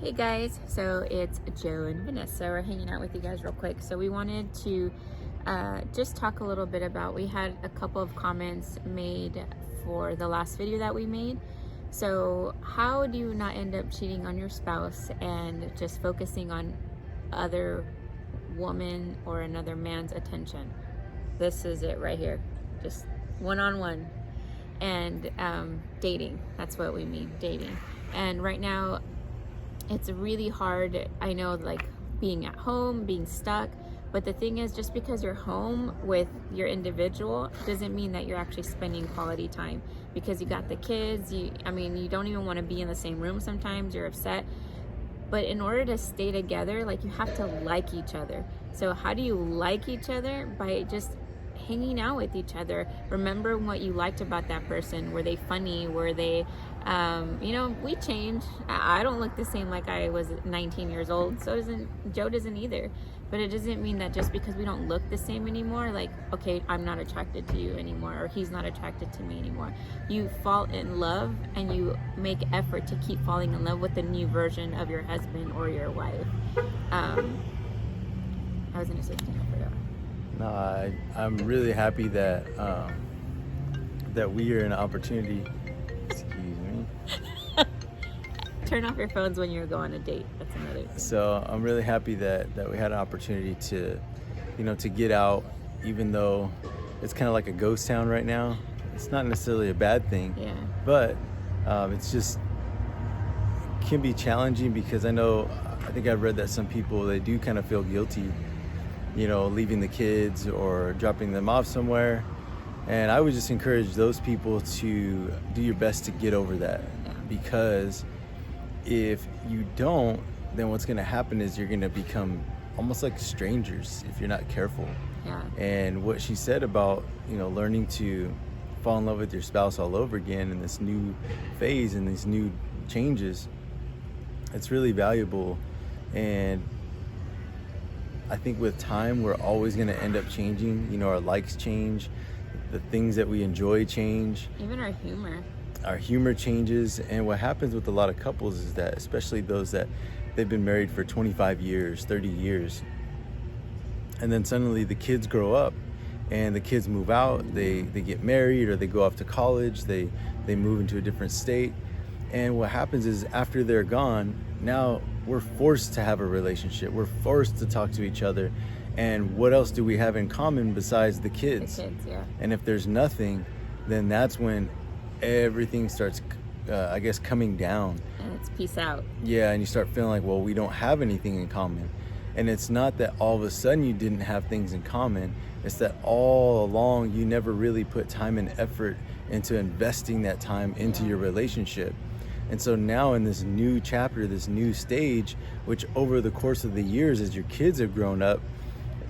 Hey guys, so it's Joe and Vanessa. We're hanging out with you guys real quick. So we wanted to just talk a little bit about, we had a couple of comments made for the last video that we made. So how do you not end up cheating on your spouse and just focusing on other woman or another man's attention? This is it right here, just one-on-one. And dating, that's what we mean, dating. And right now it's really hard. I know, like, being at home, being stuck, but the thing is, just because you're home with your individual doesn't mean that you're actually spending quality time, because you got the kids. You don't even want to be in the same room sometimes. You're upset. But in order to stay together, like, you have to like each other. So how do you like each other? By just hanging out with each other. Remember what you liked about that person. Were they funny? Were they we change. I don't look the same like I was 19 years old. Joe doesn't either. But it doesn't mean that just because we don't look the same anymore, like, okay, I'm not attracted to you anymore, or he's not attracted to me anymore. You fall in love and you make effort to keep falling in love with the new version of your husband or your wife. I was gonna say something, I forgot. No, I'm really happy that that we are in an opportunity. Excuse me. Turn off your phones when you go on a date. That's another thing. So I'm really happy that we had an opportunity to, to get out, even though it's kind of like a ghost town right now. It's not necessarily a bad thing. Yeah. But it's just can be challenging, because I think I've read that some people, they do kind of feel guilty, leaving the kids or dropping them off somewhere. And I would just encourage those people to do your best to get over that. Yeah. Because if you don't, then what's going to happen is you're going to become almost like strangers if you're not careful. Yeah. And what she said about, learning to fall in love with your spouse all over again in this new phase and these new changes, it's really valuable. And I think with time, we're always going to end up changing. Our likes change, the things that we enjoy change. Even our humor. Our humor changes. And what happens with a lot of couples is that, especially those that they've been married for 25 years, 30 years, and then suddenly the kids grow up and the kids move out, they get married, or they go off to college, they move into a different state. And what happens is, after they're gone, now we're forced to have a relationship. We're forced to talk to each other. And what else do we have in common besides the kids? The kids, yeah. And if there's nothing, then that's when everything starts, coming down. And it's peace out. Yeah, and you start feeling like, well, we don't have anything in common. And it's not that all of a sudden you didn't have things in common. It's that all along you never really put time and effort into investing that time into your relationship. And so now in this new chapter, this new stage, which over the course of the years, as your kids have grown up,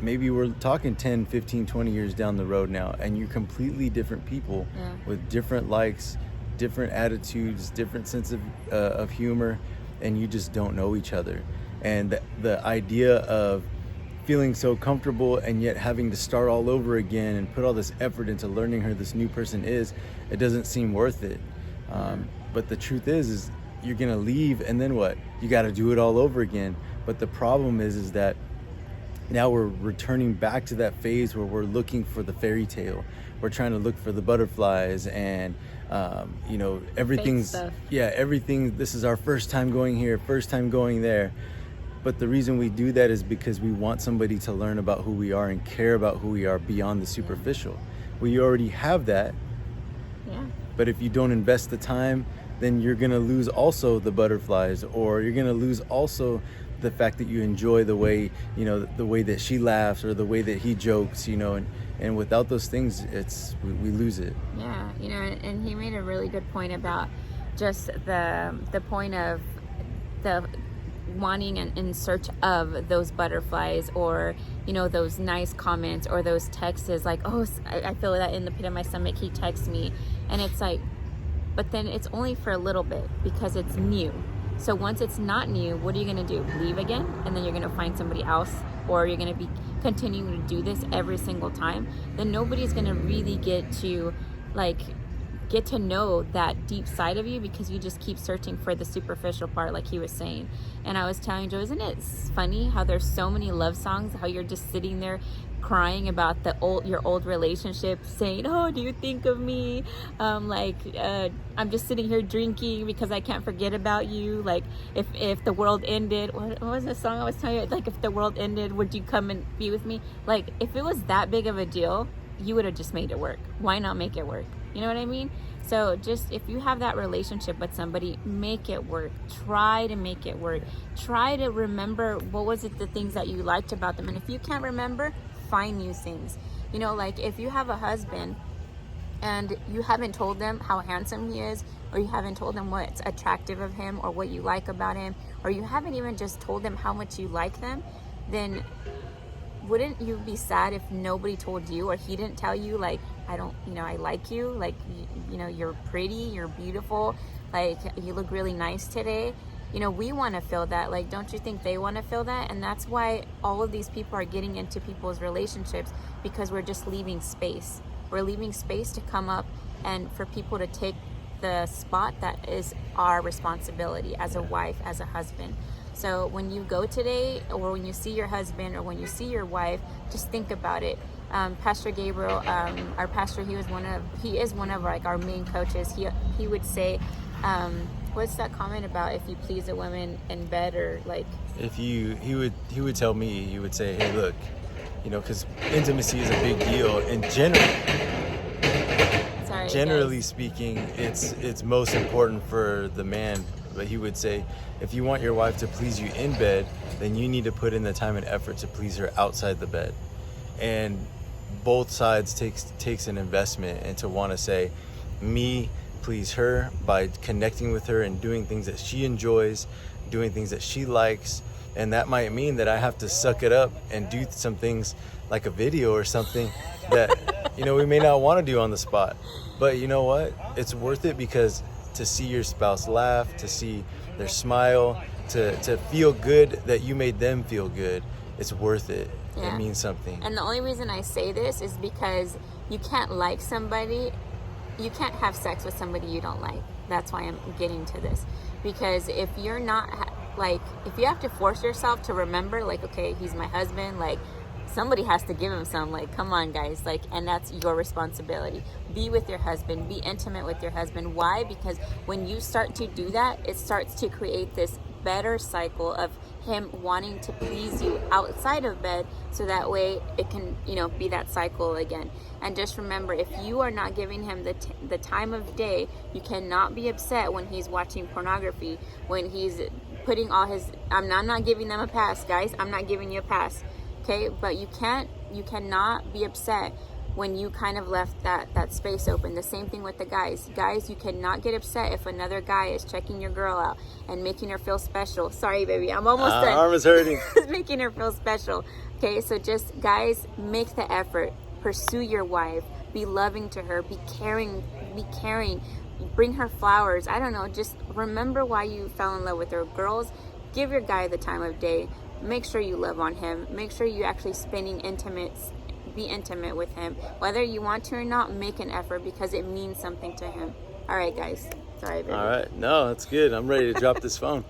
maybe we're talking 10, 15, 20 years down the road now, and you're completely different people. Yeah. With different likes, different attitudes, different sense of humor, and you just don't know each other. And the idea of feeling so comfortable and yet having to start all over again and put all this effort into learning who this new person is, it doesn't seem worth it. But the truth is you're gonna leave, and then what? You got to do it all over again. But the problem is that now we're returning back to that phase where we're looking for the fairy tale. We're trying to look for the butterflies, and everything's everything. This is our first time going here, first time going there. But the reason we do that is because we want somebody to learn about who we are and care about who we are beyond the superficial. We already have that. Yeah. But if you don't invest the time, then you're going to lose also the butterflies, or you're going to lose also the fact that you enjoy the way, the way that she laughs or the way that he jokes, and without those things, we lose it. Yeah. And he made a really good point about just the point of the wanting and in search of those butterflies, or those nice comments, or those texts, like, oh, I feel that in the pit of my stomach, he texts me, and it's like, but then it's only for a little bit, because it's new. So once it's not new, what are you going to do? Leave again? And then you're going to find somebody else, or you're going to be continuing to do this every single time? Then nobody's going to really get to, like, get to know that deep side of you, because you just keep searching for the superficial part, like he was saying. And I was telling Joe, isn't it funny how there's so many love songs, how you're just sitting there crying about your old relationship, saying, oh, do you think of me? I'm just sitting here drinking because I can't forget about you. Like, if the world ended, what was the song I was telling you? Like, if the world ended, would you come and be with me? Like, if it was that big of a deal, you would have just made it work. Why not make it work? You know what I mean? So just, if you have that relationship with somebody, make it work. Try to make it work. Try to remember what was it, the things that you liked about them. And if you can't remember, find new things. You know, like if you have a husband and you haven't told them how handsome he is, or you haven't told them what's attractive of him or what you like about him, or you haven't even just told them how much you like them, then wouldn't you be sad if nobody told you, or he didn't tell you, like, I like you, like, you're pretty, you're beautiful, like, you look really nice today. We want to feel that. Like, don't you think they want to feel that? And that's why all of these people are getting into people's relationships, because we're just leaving space. We're leaving space to come up and for people to take the spot that is our responsibility as a wife, as a husband. So when you go today, or when you see your husband, or when you see your wife, just think about it. Pastor Gabriel, our pastor, he is one of like our main coaches. He would say, what's that comment about if you please a woman in bed, or like, if he would tell me, he would say, hey, look, because intimacy is a big deal, and generally speaking, it's most important for the man. But he would say, if you want your wife to please you in bed, then you need to put in the time and effort to please her outside the bed. And both sides takes an investment, and to want to say, me please her by connecting with her and doing things that she enjoys, doing things that she likes. And that might mean that I have to suck it up and do some things like a video or something that we may not want to do on the spot. But you know what? It's worth it, because to see your spouse laugh, to see their smile, to feel good that you made them feel good, it's worth it. Yeah. It means something. And the only reason I say this is because you can't like somebody, you can't have sex with somebody you don't like. That's why I'm getting to this. Because if you're not, if you have to force yourself to remember, like, okay, he's my husband, like, somebody has to give him some, like, come on, guys, like, and that's your responsibility. Be with your husband, be intimate with your husband. Why? Because when you start to do that, it starts to create this better cycle of him wanting to please you outside of bed, so that way it can, be that cycle again. And just remember, if you are not giving him the time of day, you cannot be upset when he's watching pornography, when he's putting all his, I'm not giving them a pass, guys, I'm not giving you a pass. Okay, but you cannot be upset when you kind of left that space open. The same thing with the guys. Guys, you cannot get upset if another guy is checking your girl out and making her feel special. Sorry, baby, I'm almost done. Arm is hurting. Making her feel special. Okay, so just, guys, make the effort. Pursue your wife. Be loving to her. Be caring. Bring her flowers. I don't know, just remember why you fell in love with her. Girls, give your guy the time of day. Make sure you love on him. Make sure you actually be intimate with him. Whether you want to or not, make an effort, because it means something to him. All right, guys. Sorry, baby. All right. No, that's good. I'm ready to drop this phone.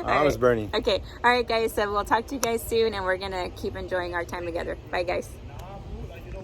My arm is burning. Okay. All right, guys. So we'll talk to you guys soon, and we're going to keep enjoying our time together. Bye, guys.